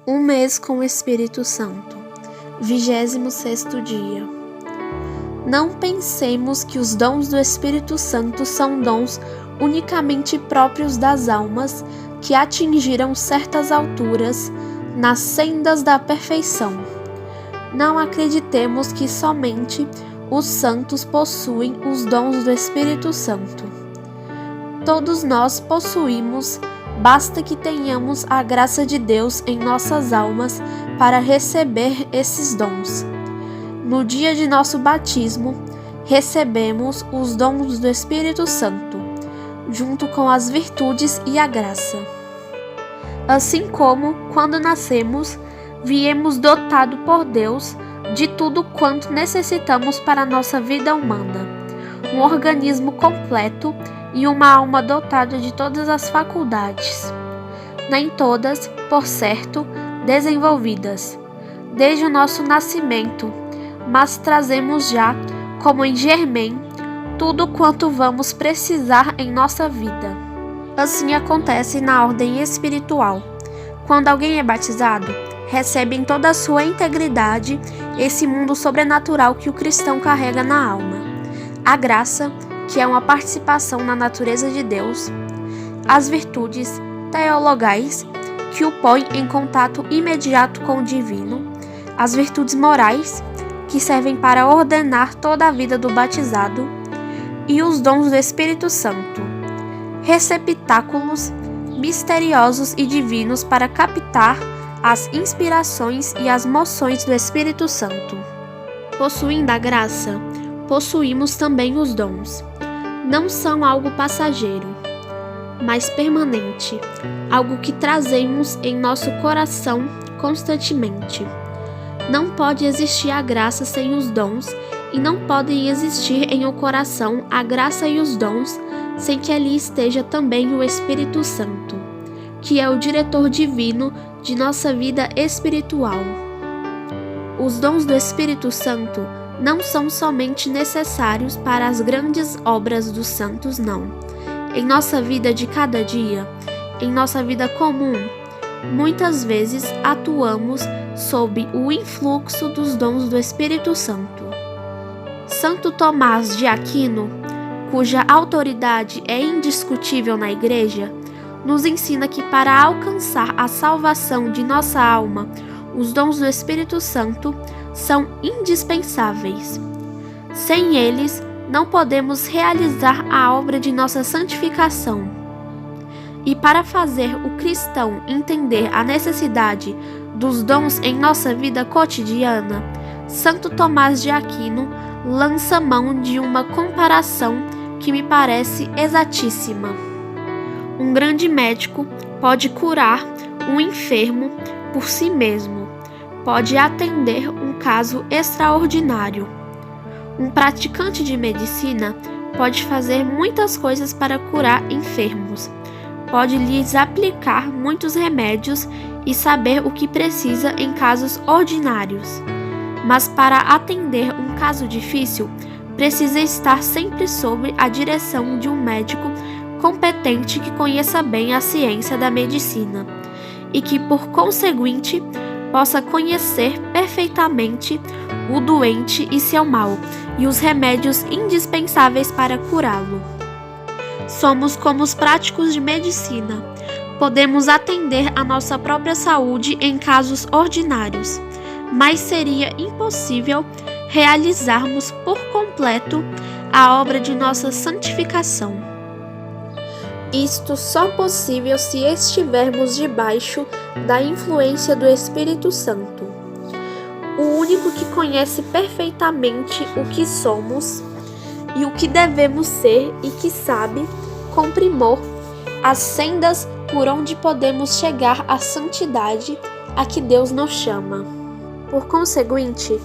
Um mês com o Espírito Santo. 26º dia. Não pensemos que os dons do Espírito Santo são dons unicamente próprios das almas que atingiram certas alturas nas sendas da perfeição. Não acreditemos que somente os santos possuem os dons do Espírito Santo. Todos nós possuímos. Basta que tenhamos a graça de Deus em nossas almas para receber esses dons. No dia de nosso batismo, recebemos os dons do Espírito Santo, junto com as virtudes e a graça. Assim como, quando nascemos, viemos dotado por Deus de tudo quanto necessitamos para a nossa vida humana, um organismo completo e uma alma dotada de todas as faculdades, nem todas, por certo, desenvolvidas, desde o nosso nascimento, mas trazemos já, como em germém, tudo quanto vamos precisar em nossa vida. Assim acontece na ordem espiritual. Quando alguém é batizado, recebe em toda a sua integridade esse mundo sobrenatural que o cristão carrega na alma. A graça, que é uma participação na natureza de Deus, as virtudes teologais, que o põem em contato imediato com o divino, as virtudes morais, que servem para ordenar toda a vida do batizado, e os dons do Espírito Santo, receptáculos misteriosos e divinos para captar as inspirações e as moções do Espírito Santo. Possuindo a graça, possuímos também os dons. Não são algo passageiro, mas permanente, algo que trazemos em nosso coração constantemente. Não pode existir a graça sem os dons, e não podem existir em o coração a graça e os dons sem que ali esteja também o Espírito Santo, que é o diretor divino de nossa vida espiritual. Os dons do Espírito Santo não são somente necessários para as grandes obras dos santos, não. Em nossa vida de cada dia, em nossa vida comum, muitas vezes atuamos sob o influxo dos dons do Espírito Santo. Santo Tomás de Aquino, cuja autoridade é indiscutível na Igreja, nos ensina que para alcançar a salvação de nossa alma, os dons do Espírito Santo são indispensáveis. Sem eles, não podemos realizar a obra de nossa santificação. E para fazer o cristão entender a necessidade dos dons em nossa vida cotidiana, Santo Tomás de Aquino lança mão de uma comparação que me parece exatíssima. Um grande médico pode curar um enfermo por si mesmo, pode atender um caso extraordinário. Um praticante de medicina pode fazer muitas coisas para curar enfermos, pode lhes aplicar muitos remédios e saber o que precisa em casos ordinários. Mas para atender um caso difícil, precisa estar sempre sob a direção de um médico competente que conheça bem a ciência da medicina e que, por conseguinte, possa conhecer perfeitamente o doente e seu mal, e os remédios indispensáveis para curá-lo. Somos como os práticos de medicina. Podemos atender a nossa própria saúde em casos ordinários, mas seria impossível realizarmos por completo a obra de nossa santificação. Isto só possível se estivermos debaixo da influência do Espírito Santo, o único que conhece perfeitamente o que somos e o que devemos ser e que sabe, com primor, as sendas por onde podemos chegar à santidade a que Deus nos chama. Por conseguinte,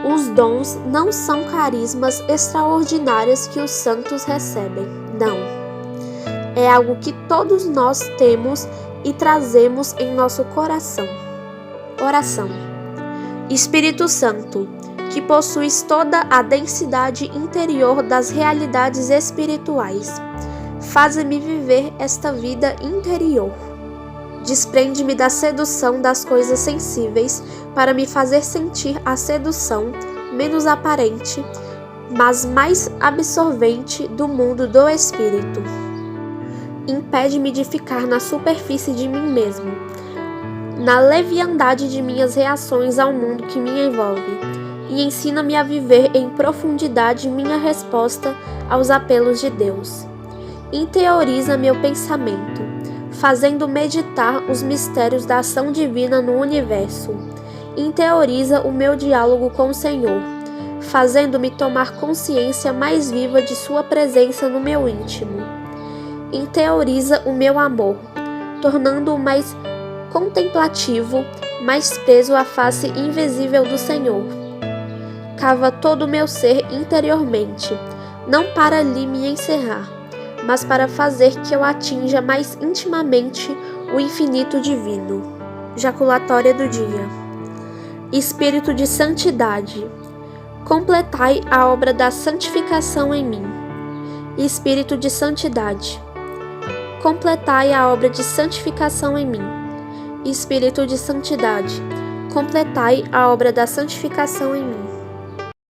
os dons não são carismas extraordinários que os santos recebem, não. É algo que todos nós temos e trazemos em nosso coração. Oração. Espírito Santo, que possuis toda a densidade interior das realidades espirituais, faze-me viver esta vida interior. Desprende-me da sedução das coisas sensíveis para me fazer sentir a sedução menos aparente, mas mais absorvente do mundo do espírito. Impede-me de ficar na superfície de mim mesmo, na leviandade de minhas reações ao mundo que me envolve, e ensina-me a viver em profundidade minha resposta aos apelos de Deus. Interioriza meu pensamento, fazendo meditar os mistérios da ação divina no universo. Interioriza o meu diálogo com o Senhor, fazendo-me tomar consciência mais viva de Sua presença no meu íntimo. Interioriza o meu amor, tornando-o mais contemplativo, mais preso à face invisível do Senhor. Cava todo o meu ser interiormente, não para ali me encerrar, mas para fazer que eu atinja mais intimamente o infinito divino. Jaculatória do dia. Espírito de santidade, completai a obra da santificação em mim. Espírito de santidade, completai a obra de santificação em mim. Espírito de santidade, completai a obra da santificação em mim.